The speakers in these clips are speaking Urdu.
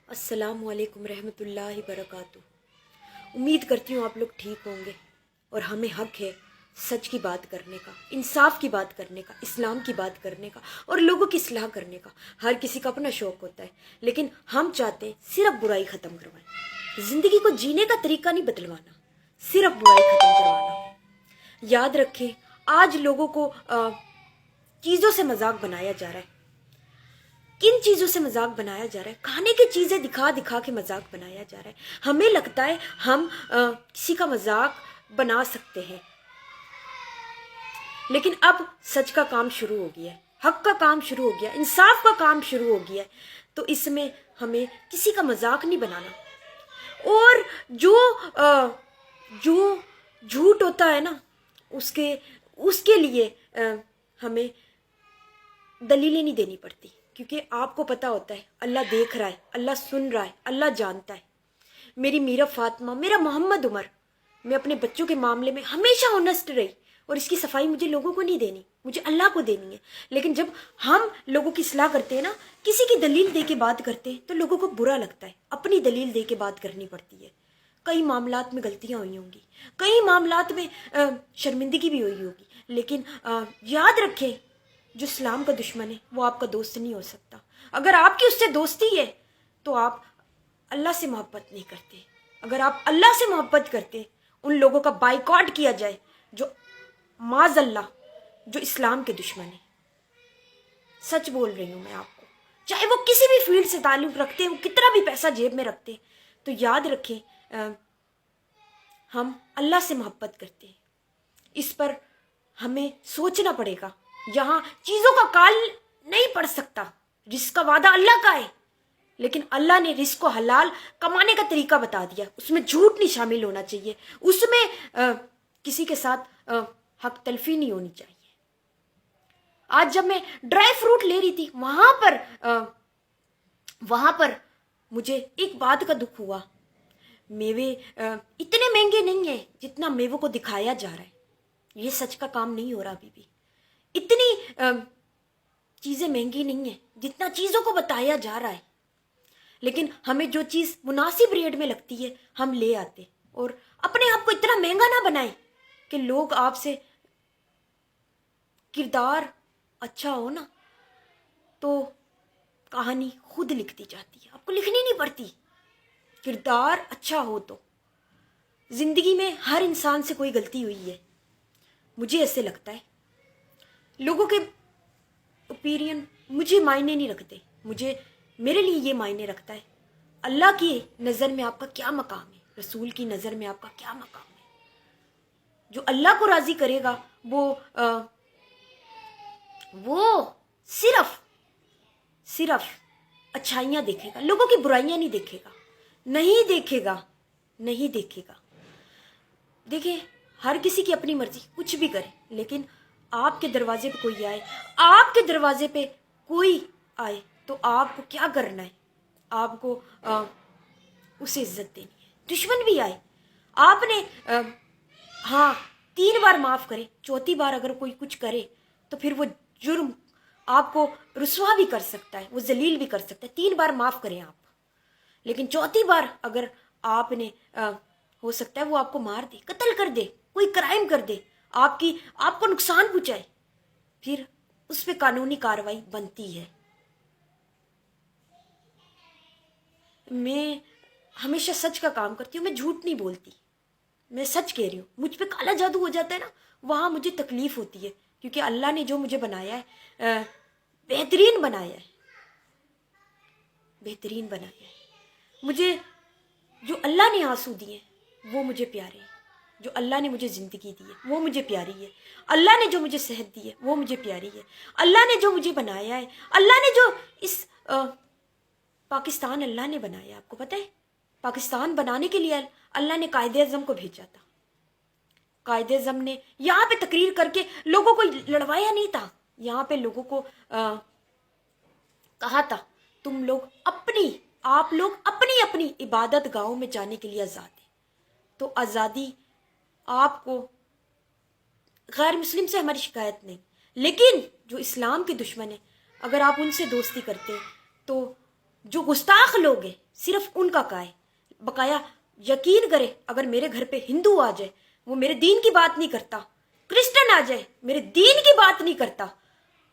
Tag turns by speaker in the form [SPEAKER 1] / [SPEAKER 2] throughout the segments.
[SPEAKER 1] السلام علیکم رحمۃ اللہ وبرکاتہ۔ امید کرتی ہوں آپ لوگ ٹھیک ہوں گے، اور ہمیں حق ہے سچ کی بات کرنے کا، انصاف کی بات کرنے کا، اسلام کی بات کرنے کا، اور لوگوں کی اصلاح کرنے کا۔ ہر کسی کا اپنا شوق ہوتا ہے، لیکن ہم چاہتے ہیں صرف برائی ختم کروائیں، زندگی کو جینے کا طریقہ نہیں بدلوانا، صرف برائی ختم کروانا۔ یاد رکھیں، آج لوگوں کو چیزوں سے مذاق بنایا جا رہا ہے۔ کن چیزوں سے مذاق بنایا جا رہا ہے؟ کھانے کی چیزیں دکھا دکھا کے مذاق بنایا جا رہا ہے۔ ہمیں لگتا ہے ہم کسی کا مذاق بنا سکتے ہیں، لیکن اب سچ کا کام شروع ہو گیا ہے، حق کا کام شروع ہو گیا، انصاف کا کام شروع ہو گیا ہے، تو اس میں ہمیں کسی کا مذاق نہیں بنانا۔ اور جو جھوٹ ہوتا ہے نا، اس کے لیے ہمیں دلیلیں نہیں دینی پڑتی، کیونکہ آپ کو پتا ہوتا ہے اللہ دیکھ رہا ہے، اللہ سن رہا ہے، اللہ جانتا ہے۔ میری میرا فاطمہ، میرا محمد عمر، میں اپنے بچوں کے معاملے میں ہمیشہ آنیسٹ رہی، اور اس کی صفائی مجھے لوگوں کو نہیں دینی، مجھے اللہ کو دینی ہے۔ لیکن جب ہم لوگوں کی اصلاح کرتے ہیں نا، کسی کی دلیل دے کے بات کرتے ہیں، تو لوگوں کو برا لگتا ہے، اپنی دلیل دے کے بات کرنی پڑتی ہے۔ کئی معاملات میں غلطیاں ہوئی ہوں گی، کئی معاملات میں شرمندگی بھی ہوئی ہوگی، لیکن یاد رکھیں، جو اسلام کا دشمن ہے وہ آپ کا دوست نہیں ہو سکتا۔ اگر آپ کی اس سے دوستی ہے تو آپ اللہ سے محبت نہیں کرتے۔ اگر آپ اللہ سے محبت کرتے، ان لوگوں کا بائیکاٹ کیا جائے جو معاذ اللہ جو اسلام کے دشمن ہیں۔ سچ بول رہی ہوں میں آپ کو، چاہے وہ کسی بھی فیلڈ سے تعلق رکھتے ہیں، وہ کتنا بھی پیسہ جیب میں رکھتے ہیں، تو یاد رکھیں ہم اللہ سے محبت کرتے ہیں۔ اس پر ہمیں سوچنا پڑے گا۔ یہاں چیزوں کا کال نہیں پڑ سکتا، رزق کا وعدہ اللہ کا ہے، لیکن اللہ نے رزق کو حلال کمانے کا طریقہ بتا دیا، اس میں جھوٹ نہیں شامل ہونا چاہیے، اس میں کسی کے ساتھ حق تلفی نہیں ہونی چاہیے۔ آج جب میں ڈرائی فروٹ لے رہی تھی، وہاں پر مجھے ایک بات کا دکھ ہوا، میوے اتنے مہنگے نہیں ہیں جتنا میووں کو دکھایا جا رہا ہے۔ یہ سچ کا کام نہیں ہو رہا ابھی بھی۔ اتنی چیزیں مہنگی نہیں ہیں جتنا چیزوں کو بتایا جا رہا ہے، لیکن ہمیں جو چیز مناسب ریٹ میں لگتی ہے ہم لے آتے، اور اپنے آپ کو اتنا مہنگا نہ بنائیں کہ لوگ آپ سے، کردار اچھا ہو نا تو کہانی خود لکھتی جاتی ہے، آپ کو لکھنی نہیں پڑتی۔ کردار اچھا ہو تو زندگی میں ہر انسان سے کوئی غلطی ہوئی ہے، مجھے ایسے لگتا ہے۔ لوگوں کے اوپینین مجھے معنی نہیں رکھتے، میرے لیے یہ معنی رکھتا ہے اللہ کی نظر میں آپ کا کیا مقام ہے، رسول کی نظر میں آپ کا کیا مقام ہے۔ جو اللہ کو راضی کرے گا وہ صرف اچھائیاں دیکھے گا، لوگوں کی برائیاں نہیں دیکھے گا، نہیں دیکھے گا۔ دیکھیں، ہر کسی کی اپنی مرضی، کچھ بھی کرے، لیکن آپ کے دروازے پہ کوئی آئے تو آپ کو کیا کرنا ہے؟ آپ کو اسے عزت دینی ہے۔ دشمن بھی آئے، آپ نے 3 بار معاف کرے، چوتھی بار اگر کوئی کچھ کرے تو پھر وہ جرم آپ کو رسوا بھی کر سکتا ہے، وہ ذلیل بھی کر سکتا ہے۔ 3 بار معاف کریں آپ، لیکن چوتھی بار اگر آپ نے ہو سکتا ہے وہ آپ کو مار دے، قتل کر دے، کوئی کرائم کر دے، آپ کو نقصان پہنچائے، پھر اس پہ قانونی کارروائی بنتی ہے۔ میں ہمیشہ سچ کا کام کرتی ہوں، میں جھوٹ نہیں بولتی، میں سچ کہہ رہی ہوں۔ مجھ پہ کالا جادو ہو جاتا ہے نا، وہاں مجھے تکلیف ہوتی ہے، کیونکہ اللہ نے جو مجھے بنایا ہے بہترین بنایا ہے۔ مجھے جو اللہ نے آنسو دیے وہ مجھے پیارے ہیں، جو اللہ نے مجھے زندگی دی ہے وہ مجھے پیاری ہے، اللہ نے جو مجھے صحت دی ہے وہ مجھے پیاری ہے، اللہ نے جو مجھے بنایا ہے، اللہ نے جو اس پاکستان اللہ نے بنایا، آپ کو پتہ ہے پاکستان بنانے کے لیے اللہ نے قائد اعظم کو بھیجا تھا۔ قائد اعظم نے یہاں پہ تقریر کر کے لوگوں کو لڑوایا نہیں تھا، یہاں پہ لوگوں کو کہا تھا آپ لوگ اپنی عبادت گاہوں میں جانے کے لیے آزاد ہیں۔ تو آزادی آپ کو، غیر مسلم سے ہماری شکایت نہیں، لیکن جو اسلام کے دشمن ہیں، اگر آپ ان سے دوستی کرتے ہیں تو جو گستاخ لوگ ہیں، صرف ان کا کا ہے. بقایا یقین کرے اگر میرے گھر پہ ہندو آ جائے, وہ میرے دین کی بات نہیں کرتا, کرسچن آ جائے میرے دین کی بات نہیں کرتا,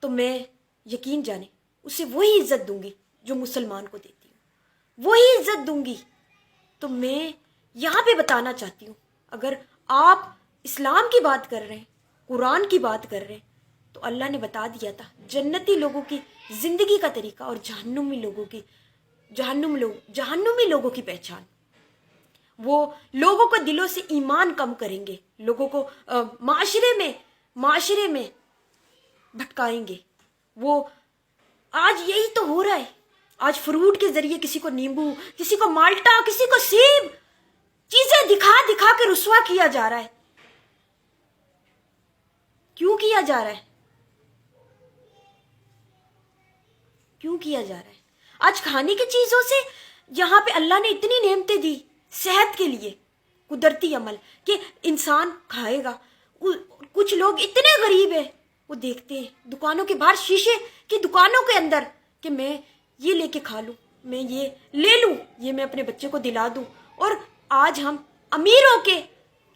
[SPEAKER 1] تو میں یقین جانے اسے وہی عزت دوں گی جو مسلمان کو دیتی ہوں, وہی عزت دوں گی. تو میں یہاں پہ بتانا چاہتی ہوں, اگر آپ اسلام کی بات کر رہے ہیں, قرآن کی بات کر رہے ہیں, تو اللہ نے بتا دیا تھا جنتی لوگوں کی زندگی کا طریقہ اور جہنمی لوگوں کی پہچان. وہ لوگوں کو دلوں سے ایمان کم کریں گے, لوگوں کو معاشرے میں بھٹکائیں گے. وہ آج یہی تو ہو رہا ہے. آج فروٹ کے ذریعے کسی کو نیمبو, کسی کو مالٹا, کسی کو سیب, چیزیں دکھا دکھا کے رسوا کیا جا رہا ہے. کیوں کیا جا رہا ہے؟ کیوں کیا جا رہا ہے؟ آج کھانے کی چیزوں سے یہاں پہ اللہ نے اتنی نعمتیں دی صحت کے لیے, قدرتی عمل کہ انسان کھائے گا. کچھ لوگ اتنے غریب ہیں, وہ دیکھتے ہیں دکانوں کے باہر, شیشے کی دکانوں کے اندر, کہ میں یہ لے کے کھا لوں, میں یہ لے لوں, یہ میں اپنے بچے کو دلا دوں. اور آج ہم امیر ہو کے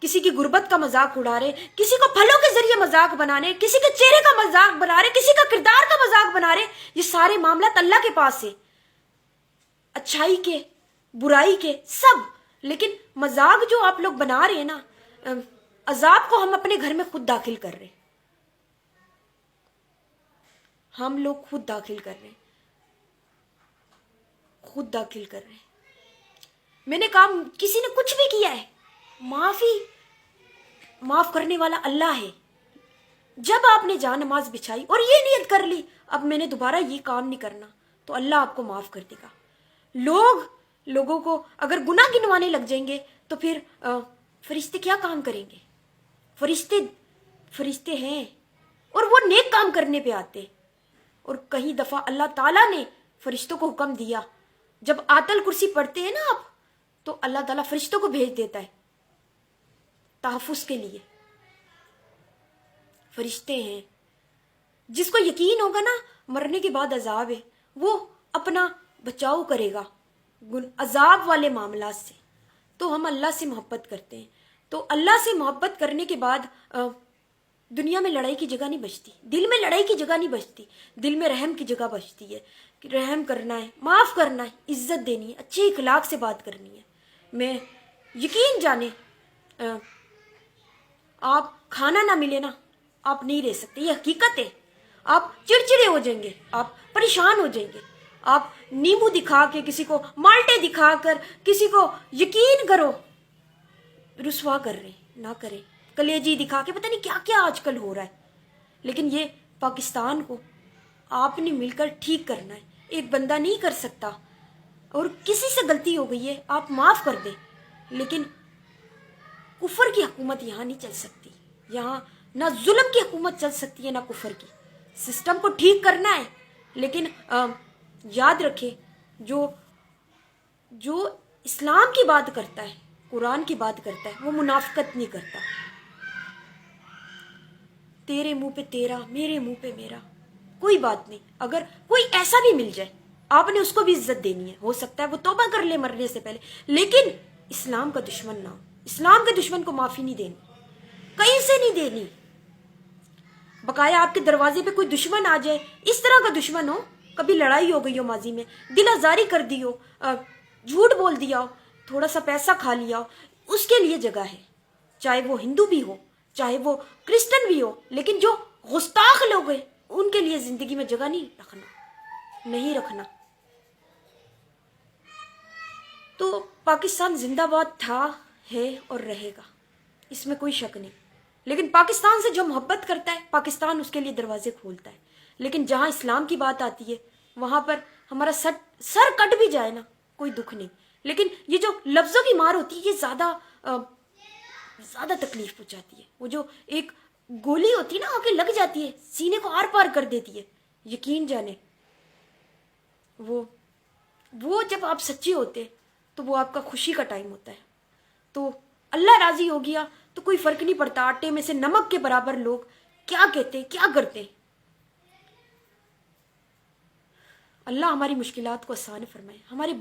[SPEAKER 1] کسی کی غربت کا مذاق اڑا رہے, کسی کو پھلوں کے ذریعے مذاق بنا رہے, کسی کے چہرے کا مذاق بنا رہے, کسی کا کردار کا مذاق بنا رہے. یہ سارے معاملات اللہ کے پاس ہے, اچھائی کے, برائی کے, سب. لیکن مذاق جو آپ لوگ بنا رہے ہیں نا, عذاب کو ہم اپنے گھر میں خود داخل کر رہے ہیں. ہم لوگ خود داخل کر رہے ہیں. میں نے کہا کسی نے کچھ بھی کیا ہے, معاف کرنے والا اللہ ہے. جب آپ نے جا نماز بچھائی اور یہ نیت کر لی اب میں نے دوبارہ یہ کام نہیں کرنا, تو اللہ آپ کو معاف کر دے گا. لوگوں کو اگر گناہ گنوانے لگ جائیں گے تو پھر فرشتے کیا کام کریں گے؟ فرشتے ہیں اور وہ نیک کام کرنے پہ آتے. اور کئی دفعہ اللہ تعالیٰ نے فرشتوں کو حکم دیا, جب آیت الکرسی پڑھتے ہیں نا آپ, تو اللہ تعالیٰ فرشتوں کو بھیج دیتا ہے تحفظ کے لیے. فرشتے ہیں. جس کو یقین ہوگا نا مرنے کے بعد عذاب ہے, وہ اپنا بچاؤ کرے گا عذاب والے معاملات سے. تو ہم اللہ سے محبت کرتے ہیں, تو اللہ سے محبت کرنے کے بعد دنیا میں لڑائی کی جگہ نہیں بچتی, دل میں لڑائی کی جگہ نہیں بچتی, دل میں رحم کی جگہ بچتی ہے. کہ رحم کرنا ہے, معاف کرنا ہے, عزت دینی ہے, اچھے اخلاق سے بات کرنی ہے. میں یقین جانے آپ کھانا نہ ملے نا, آپ نہیں رہ سکتے, یہ حقیقت ہے. آپ چڑچڑے ہو جائیں گے, آپ پریشان ہو جائیں گے. آپ نیمبو دکھا کے, کسی کو مالٹے دکھا کر, کسی کو یقین کرو رسوا کر رہے, نہ کریں. کلیجی دکھا کے, پتہ نہیں کیا کیا آج کل ہو رہا ہے. لیکن یہ پاکستان کو آپ نے مل کر ٹھیک کرنا ہے, ایک بندہ نہیں کر سکتا. اور کسی سے غلطی ہو گئی ہے آپ معاف کر دیں, لیکن کفر کی حکومت یہاں نہیں چل سکتی. یہاں نہ ظلم کی حکومت چل سکتی ہے نہ کفر کی. سسٹم کو ٹھیک کرنا ہے, لیکن یاد رکھے جو اسلام کی بات کرتا ہے, قرآن کی بات کرتا ہے, وہ منافقت نہیں کرتا. تیرے منہ پہ تیرا, میرے منہ پہ میرا, کوئی بات نہیں. اگر کوئی ایسا بھی مل جائے آپ نے اس کو بھی عزت دینی ہے. ہو سکتا ہے وہ توبہ کر لے مرنے سے پہلے, لیکن اسلام کا دشمن نہ ہو. اسلام کے دشمن کو معافی نہیں دینی, کہیں سے نہیں دینی. بقایا آپ کے دروازے پہ کوئی دشمن آ جائے, اس طرح کا دشمن ہو, کبھی لڑائی ہو گئی ہو ماضی میں, دل آزاری کر دی ہو, جھوٹ بول دیا ہو, تھوڑا سا پیسہ کھا لیا ہو, اس کے لیے جگہ ہے. چاہے وہ ہندو بھی ہو, چاہے وہ کرسچن بھی ہو, لیکن جو گستاخ لوگ ہیں ان کے لیے زندگی میں جگہ نہیں رکھنا. تو پاکستان زندہ باد تھا, ہے اور رہے گا, اس میں کوئی شک نہیں. لیکن پاکستان سے جو محبت کرتا ہے پاکستان اس کے لیے دروازے کھولتا ہے. لیکن جہاں اسلام کی بات آتی ہے وہاں پر ہمارا سر کٹ بھی جائے نا کوئی دکھ نہیں. لیکن یہ جو لفظوں کی مار ہوتی ہے یہ زیادہ تکلیف پہنچاتی ہے. وہ جو ایک گولی ہوتی ہے نا آ کے لگ جاتی ہے, سینے کو آر پار کر دیتی ہے. یقین جانے وہ جب آپ سچے ہوتے تو وہ آپ کا خوشی کا ٹائم ہوتا ہے. تو اللہ راضی ہو گیا تو کوئی فرق نہیں پڑتا آٹے میں سے نمک کے برابر لوگ کیا کہتے کیا کرتے. اللہ ہماری مشکلات کو آسان فرمائے. ہمارے